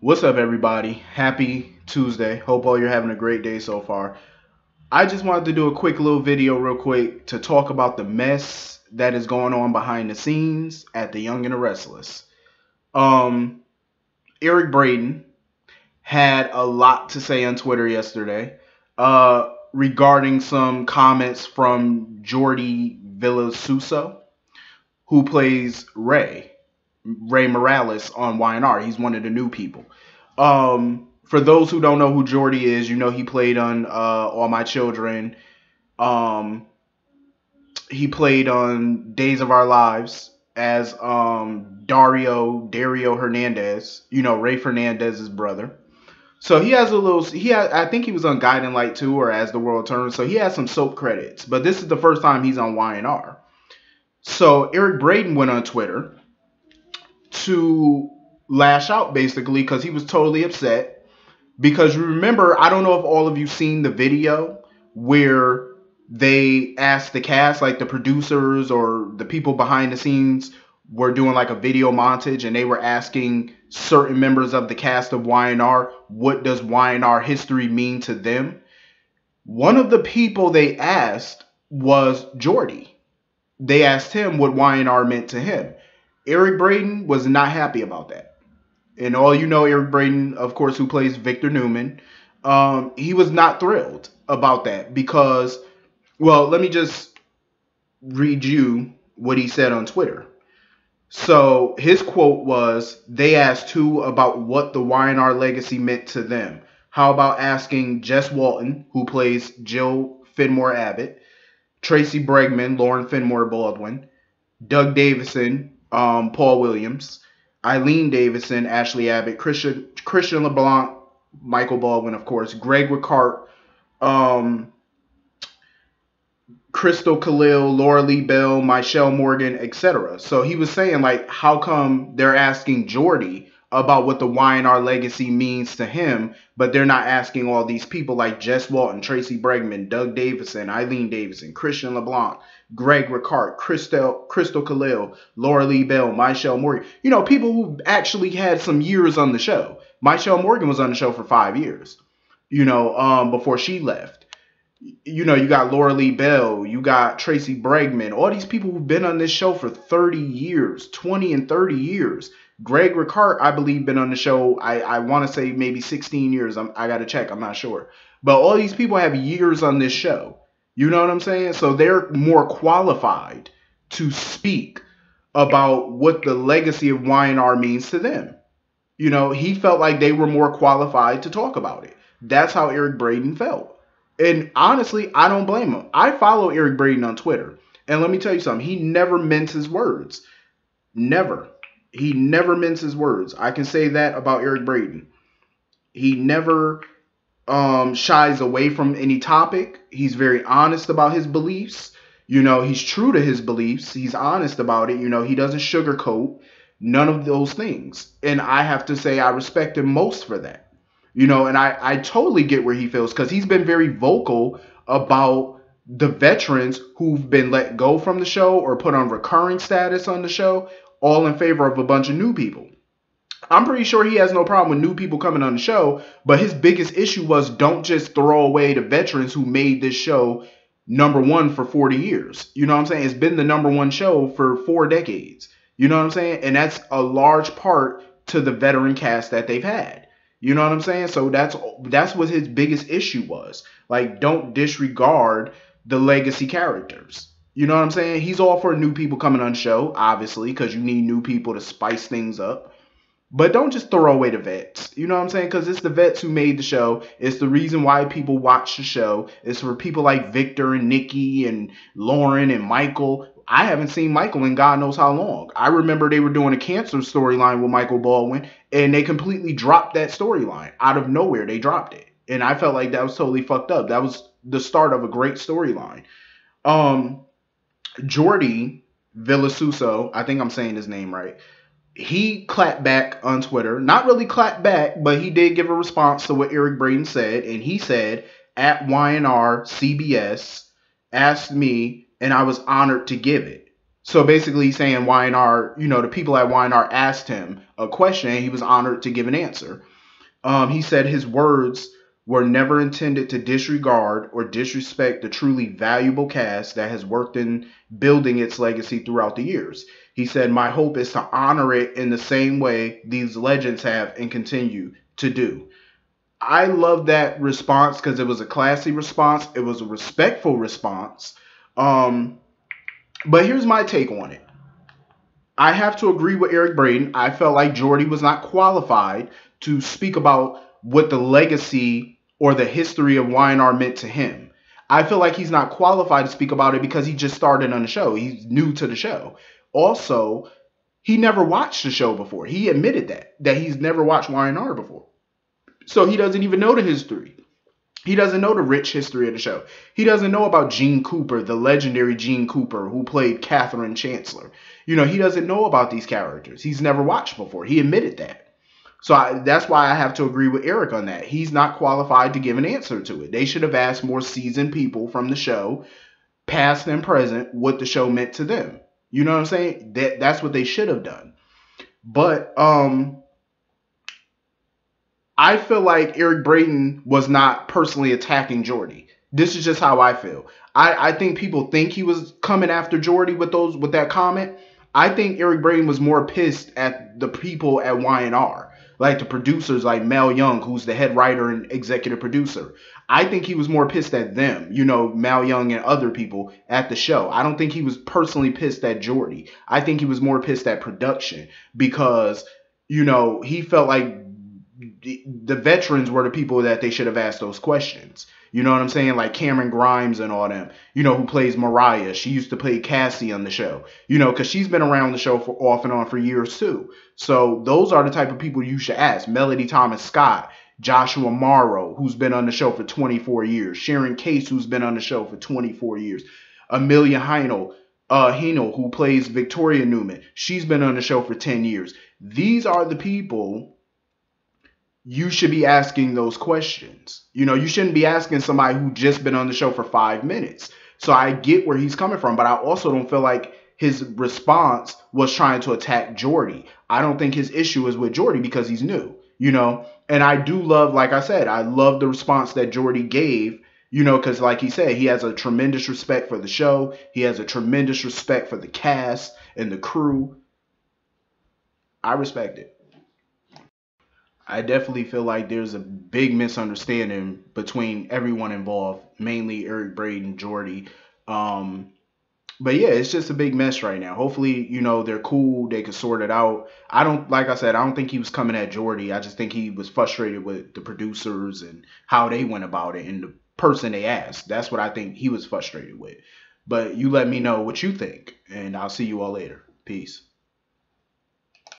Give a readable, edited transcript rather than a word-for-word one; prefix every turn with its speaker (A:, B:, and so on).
A: What's up, everybody? Happy Tuesday. Hope all you're having a great day so far. I just wanted to do a quick little video, real quick, to talk about the mess that is going on behind the scenes at the Young and the Restless. Um, Eric Braeden had a lot to say on Twitter yesterday, regarding some comments from Jordi Villasuso, who plays Ray Morales on YNR. He's one of the new people. For those who don't know who Jordy is, he played on All My Children. Um, he played on Days of Our Lives as Dario Hernandez. Ray Fernandez's brother. So he has a little. I think he was on Guiding Light too, or As the World Turns. So he has some soap credits. But this is the first time he's on YNR. So Eric Braeden went on Twitter to lash out basically because he was totally upset. Because you remember, I don't know if all of you seen the video where they asked the cast, like the producers or the people behind the scenes were doing like a video montage, and they were asking certain members of the cast of YNR, what does YNR history mean to them? One of the people they asked was Jordy. They asked him what YNR meant to him. Eric Braeden was not happy about that. And all you know, Eric Braeden, of course, who plays Victor Newman, he was not thrilled about that because, well, let me just read you what he said on Twitter. So his quote was, they asked who about what the YNR legacy meant to them. How about asking Jess Walton, who plays Jill Fenmore Abbott, Tracy Bregman, Lauren Fenmore Baldwin, Doug Davison, Paul Williams, Eileen Davison, Ashley Abbott, Christian LeBlanc, Michael Baldwin, of course, Greg Ricart, Crystal Khalil, Laura Lee Bell, Michelle Morgan, etc. So he was saying, like, how come they're asking Jordy about what the YNR legacy means to him, but they're not asking all these people like Jess Walton, Tracy Bregman, Doug Davison, Eileen Davison, Christian LeBlanc, Greg Ricart, Crystal Khalil, Laura Lee Bell, Michelle Morgan. People who actually had some years on the show. Michelle Morgan was on the show for 5 years, before she left. You got Laura Lee Bell, you got Tracy Bregman, all these people who've been on this show for 30 years, 20 and 30 years. Greg Ricart, I believe, been on the show, I want to say maybe 16 years. I got to check. I'm not sure. But all these people have years on this show. You know what I'm saying? So they're more qualified to speak about what the legacy of YNR means to them. He felt like they were more qualified to talk about it. That's how Eric Braeden felt. And honestly, I don't blame him. I follow Eric Braeden on Twitter. And let me tell you something. He never minces words. Never. He never minces words. I can say that about Eric Braeden. He never shies away from any topic. He's very honest about his beliefs. He's true to his beliefs. He's honest about it. He doesn't sugarcoat none of those things. And I have to say I respect him most for that. And I totally get where he feels because he's been very vocal about the veterans who've been let go from the show or put on recurring status on the show, all in favor of a bunch of new people. I'm pretty sure he has no problem with new people coming on the show, but his biggest issue was don't just throw away the veterans who made this show number one for 40 years. You know what I'm saying? It's been the number one show for 4 decades. You know what I'm saying? And that's a large part to the veteran cast that they've had. You know what I'm saying? So that's what his biggest issue was. Like, don't disregard the legacy characters. You know what I'm saying? He's all for new people coming on the show, obviously, because you need new people to spice things up. But don't just throw away the vets. You know what I'm saying? Because it's the vets who made the show. It's the reason why people watch the show. It's for people like Victor and Nikki and Lauren and Michael. I haven't seen Michael in God knows how long. I remember they were doing a cancer storyline with Michael Baldwin, and they completely dropped that storyline. Out of nowhere, they dropped it. And I felt like that was totally fucked up. That was the start of a great storyline. Jordi Villasuso, I think I'm saying his name right. He clapped back on Twitter. Not really clapped back, but he did give a response to what Eric Braeden said. And he said, at YNR CBS asked me, and I was honored to give it. So basically, he's saying YNR, the people at YNR asked him a question, and he was honored to give an answer. He said his words were never intended to disregard or disrespect the truly valuable cast that has worked in building its legacy throughout the years. He said, my hope is to honor it in the same way these legends have and continue to do. I love that response because it was a classy response. It was a respectful response. Um, but here's my take on it. I have to agree with Eric Braeden. I felt like Jordy was not qualified to speak about what the legacy or the history of YNR meant to him. I feel like he's not qualified to speak about it because he just started on the show. He's new to the show. Also, he never watched the show before. He admitted that he's never watched YNR before. So he doesn't even know the history. He doesn't know the rich history of the show. He doesn't know about Gene Cooper, the legendary Gene Cooper who played Catherine Chancellor. He doesn't know about these characters. He's never watched before. He admitted that. So that's why I have to agree with Eric on that. He's not qualified to give an answer to it. They should have asked more seasoned people from the show, past and present, what the show meant to them. You know what I'm saying? That's what they should have done. But I feel like Eric Braeden was not personally attacking Jordy. This is just how I feel. I think people think he was coming after Jordy with that comment. I think Eric Braeden was more pissed at the people at YNR, like the producers, like Mel Young, who's the head writer and executive producer. I think he was more pissed at them, Mal Young and other people at the show. I don't think he was personally pissed at Jordy. I think he was more pissed at production because he felt like the veterans were the people that they should have asked those questions. You know what I'm saying? Like Cameron Grimes and all them, who plays Mariah. She used to play Cassie on the show, because she's been around the show for off and on for years too. So those are the type of people you should ask. Melody Thomas Scott, Joshua Morrow, who's been on the show for 24 years. Sharon Case, who's been on the show for 24 years. Amelia Hino, who plays Victoria Newman. She's been on the show for 10 years. These are the people you should be asking those questions. You shouldn't be asking somebody who just been on the show for 5 minutes. So I get where he's coming from, but I also don't feel like his response was trying to attack Jordy. I don't think his issue is with Jordy because he's new. And I do love, like I said, I love the response that Jordy gave, because like he said, he has a tremendous respect for the show. He has a tremendous respect for the cast and the crew. I respect it. I definitely feel like there's a big misunderstanding between everyone involved, mainly Eric Braeden and Jordy. Um, but yeah, it's just a big mess right now. Hopefully, they're cool. They can sort it out. Like I said, I don't think he was coming at Jordy. I just think he was frustrated with the producers and how they went about it and the person they asked. That's what I think he was frustrated with. But you let me know what you think, and I'll see you all later. Peace.